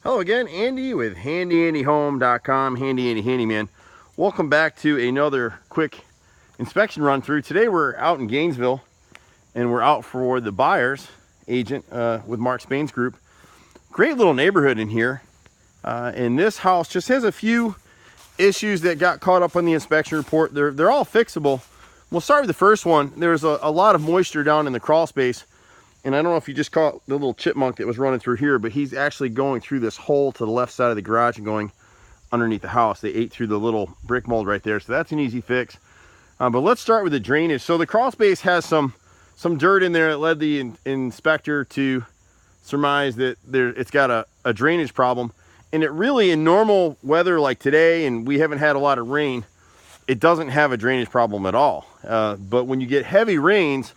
Hello again, Andy with HandyANDYHome.com, Handy Andy Handyman. Welcome back to another quick inspection run through. Today we're out in Gainesville and we're out for the buyer's agent with Mark Spain's group. Great little neighborhood in here. And this house just has a few issues that got caught up on the inspection report. They're all fixable. We'll start with the first one. There's a lot of moisture down in the crawl space. And I don't know if you just caught the little chipmunk that was running through here, but he's actually going through this hole to the left side of the garage and going underneath the house. They ate through the little brick mold right there, so that's an easy fix. But let's start with the drainage. So the crawl space has some dirt in there that led the inspector to surmise that it's got a drainage problem. And it really, in normal weather like today, and we haven't had a lot of rain, it doesn't have a drainage problem at all. But when you get heavy rains,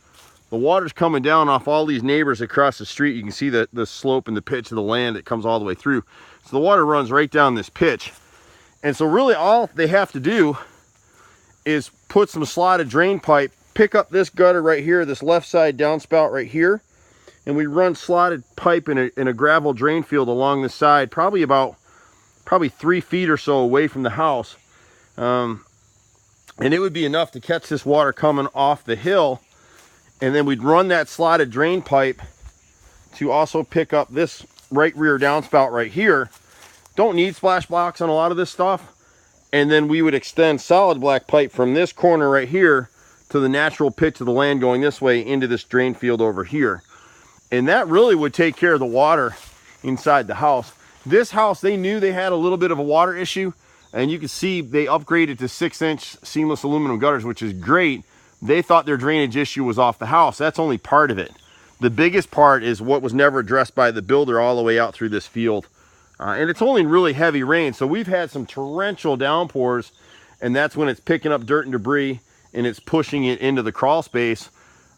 the water's coming down off all these neighbors across the street. You can see the slope and the pitch of the land that comes all the way through. So the water runs right down this pitch. And so really all they have to do is put some slotted drain pipe, pick up this gutter right here, this left side downspout right here, and we run slotted pipe in a gravel drain field along the side, probably 3 feet or so away from the house. And it would be enough to catch this water coming off the hill. And then we'd run that slotted drain pipe to also pick up this right rear downspout right here. Don't need splash blocks on a lot of this stuff. And then we would extend solid black pipe from this corner right here to the natural pitch of the land going this way into this drain field over here. And that really would take care of the water inside the house. This house, they knew they had a little bit of a water issue. And you can see they upgraded to 6-inch seamless aluminum gutters, which is great. They thought their drainage issue was off the house. That's only part of it. The biggest part is what was never addressed by the builder all the way out through this field. And it's only really heavy rain. So we've had some torrential downpours, and that's when it's picking up dirt and debris and it's pushing it into the crawl space.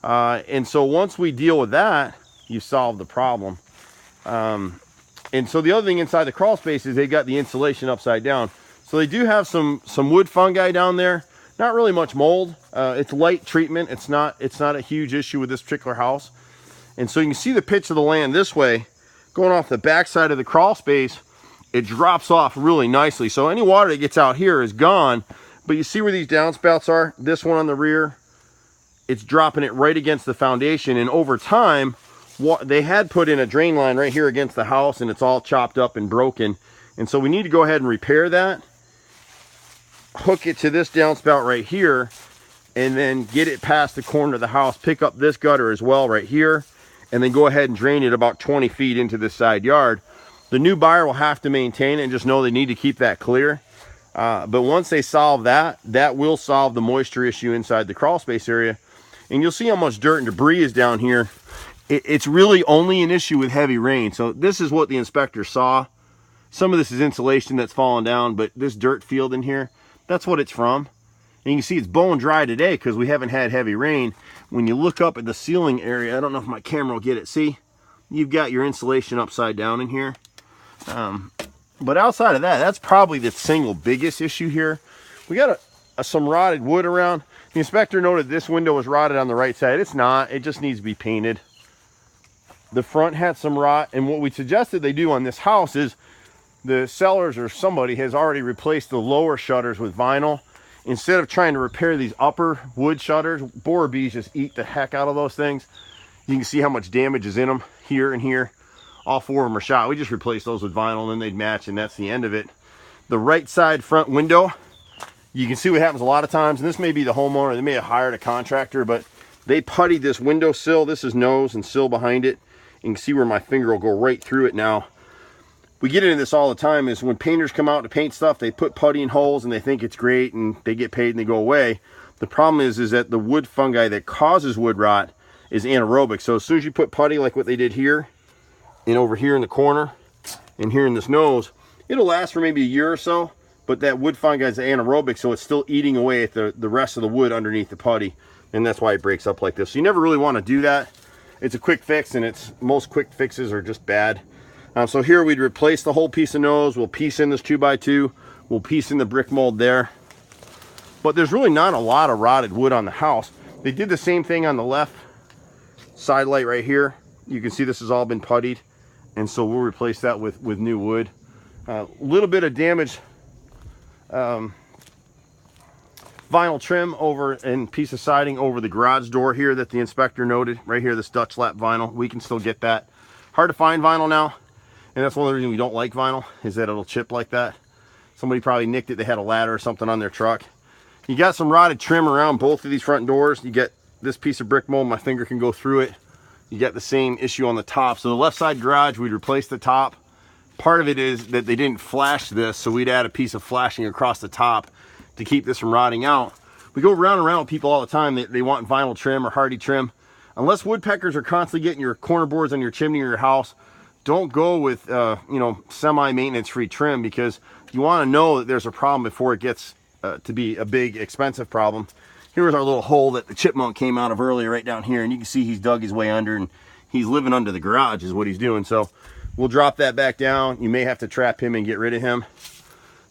And so once we deal with that, you solve the problem. And so the other thing inside the crawl space is they got the insulation upside down. So they do have some wood fungi down there. Not really much mold. It's light treatment. It's not a huge issue with this particular house. And so you can see the pitch of the land this way, going off the back side of the crawl space. It drops off really nicely. So any water that gets out here is gone. But you see where these downspouts are? This one on the rear, it's dropping it right against the foundation. And over time, they had put in a drain line right here against the house, and it's all chopped up and broken. And so we need to go ahead and repair that. Hook it to this downspout right here, and then get it past the corner of the house, pick up this gutter as well right here, and then go ahead and drain it about 20 feet into this side yard. The new buyer will have to maintain it and just know they need to keep that clear. But once they solve that, that will solve the moisture issue inside the crawl space area. And you'll see how much dirt and debris is down here. It's really only an issue with heavy rain. So this is what the inspector saw. Some of this is insulation that's fallen down, but this dirt field in here, that's what it's from. And you can see it's bone dry today because we haven't had heavy rain. When you look up at the ceiling area, I don't know if my camera will get it. See, you've got your insulation upside down in here. But outside of that, that's probably the single biggest issue here. We got some rotted wood around. The inspector noted this window was rotted on the right side. It's not. It just needs to be painted. The front had some rot. And what we suggested they do on this house is the sellers or somebody has already replaced the lower shutters with vinyl. Instead of trying to repair these upper wood shutters, borer bees just eat the heck out of those things. You can see how much damage is in them here and here. All 4 of them are shot. We just replaced those with vinyl, and then they'd match, and that's the end of it. The right side front window, you can see what happens a lot of times, and this may be the homeowner. They may have hired a contractor, but they puttied this window sill. This is nose and sill behind it. You can see where my finger will go right through it now. We get into this all the time, is when painters come out to paint stuff, they put putty in holes and they think it's great and they get paid and they go away. The problem is that the wood fungi that causes wood rot is anaerobic. So as soon as you put putty like what they did here and over here in the corner and here in this nose, it'll last for maybe a year or so, but that wood fungi is anaerobic, so it's still eating away at the rest of the wood underneath the putty, and that's why it breaks up like this. So you never really want to do that. It's a quick fix, and most quick fixes are just bad. So here we'd replace the whole piece of nose. We'll piece in this 2x2. We'll piece in the brick mold there. But there's really not a lot of rotted wood on the house. They did the same thing on the left side light right here. You can see this has all been puttied. and so we'll replace that with new wood. A little bit of damage vinyl trim over and piece of siding over the garage door here that the inspector noted. Right here, this Dutch lap vinyl. We can still get that. Hard to find vinyl now, and that's one of the reasons we don't like vinyl, is that it'll chip like that. Somebody probably nicked it. They had a ladder or something on their truck. You got some rotted trim around both of these front doors. You get this piece of brick mold, my finger can go through it. You get the same issue on the top. So the left side garage, we'd replace the top. Part of it is that they didn't flash this, so we'd add a piece of flashing across the top to keep this from rotting out. We go round and around with people all the time. They want vinyl trim or hardy trim. Unless woodpeckers are constantly getting your corner boards on your chimney or your house, don't go with you know, semi-maintenance free trim, because you want to know that there's a problem before it gets to be a big expensive problem. Here's our little hole that the chipmunk came out of earlier, right down here, and you can see he's dug his way under, and he's living under the garage is what he's doing. So we'll drop that back down. You may have to trap him and get rid of him.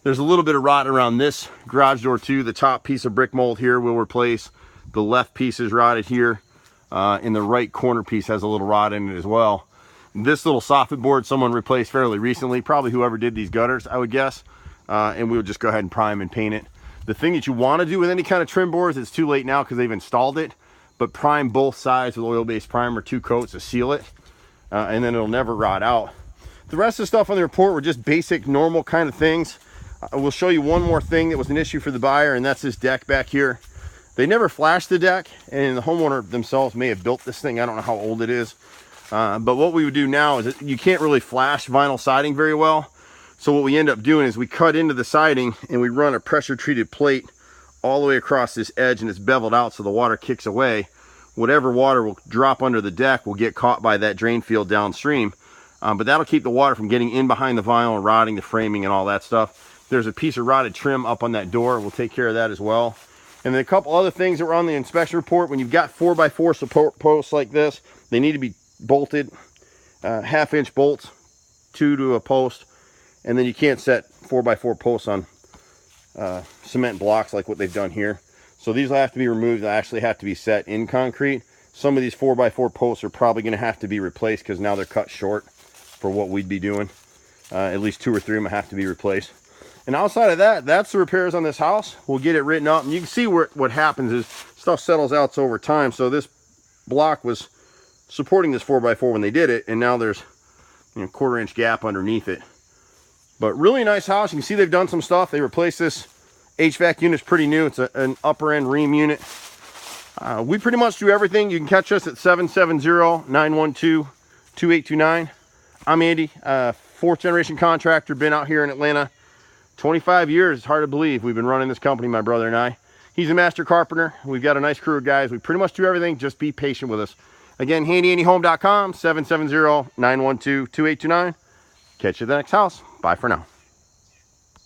There's a little bit of rot around this garage door too. The top piece of brick mold here we'll replace. The left piece is rotted here, and the right corner piece has a little rot in it as well. This little soffit board someone replaced fairly recently, probably whoever did these gutters, I would guess. And we'll just go ahead and prime and paint it. The thing that you want to do with any kind of trim boards, it's too late now because they've installed it, but prime both sides with oil-based primer, 2 coats to seal it, and then it'll never rot out. The rest of the stuff on the report were just basic, normal kind of things. We'll show you one more thing that was an issue for the buyer, and that's this deck back here. They never flashed the deck, and the homeowner themselves may have built this thing. I don't know how old it is. But what we would do now is that you can't really flash vinyl siding very well. So what we end up doing is we cut into the siding and we run a pressure treated plate all the way across this edge, and it's beveled out so the water kicks away. Whatever water will drop under the deck will get caught by that drain field downstream. But that'll keep the water from getting in behind the vinyl and rotting the framing and all that stuff. There's a piece of rotted trim up on that door. We'll take care of that as well. And then a couple other things that were on the inspection report. When you've got 4x4 support posts like this, they need to be bolted, 1/2-inch bolts, 2 to a post. And then you can't set 4x4 posts on cement blocks like what they've done here. So these will have to be removed. They actually have to be set in concrete. Some of these 4x4 posts are probably going to have to be replaced because now they're cut short for what we'd be doing. At least 2 or 3 of them have to be replaced. And outside of that, that's the repairs on this house. We'll get it written up, and you can see what happens is stuff settles out over time. So this block was supporting this 4x4 when they did it, and now there's, you know, 1/4-inch gap underneath it. But really nice house. You can see they've done some stuff. They replaced this HVAC unit's pretty new. It's an upper end ream unit. We pretty much do everything. You can catch us at 770-912-2829. I'm Andy, 4th generation contractor, been out here in Atlanta 25 years. It's hard to believe we've been running this company, my brother and I. He's a master carpenter. We've got a nice crew of guys. We pretty much do everything. Just be patient with us. Again, HandyANDYHome.com, 770-912-2829. Catch you at the next house. Bye for now.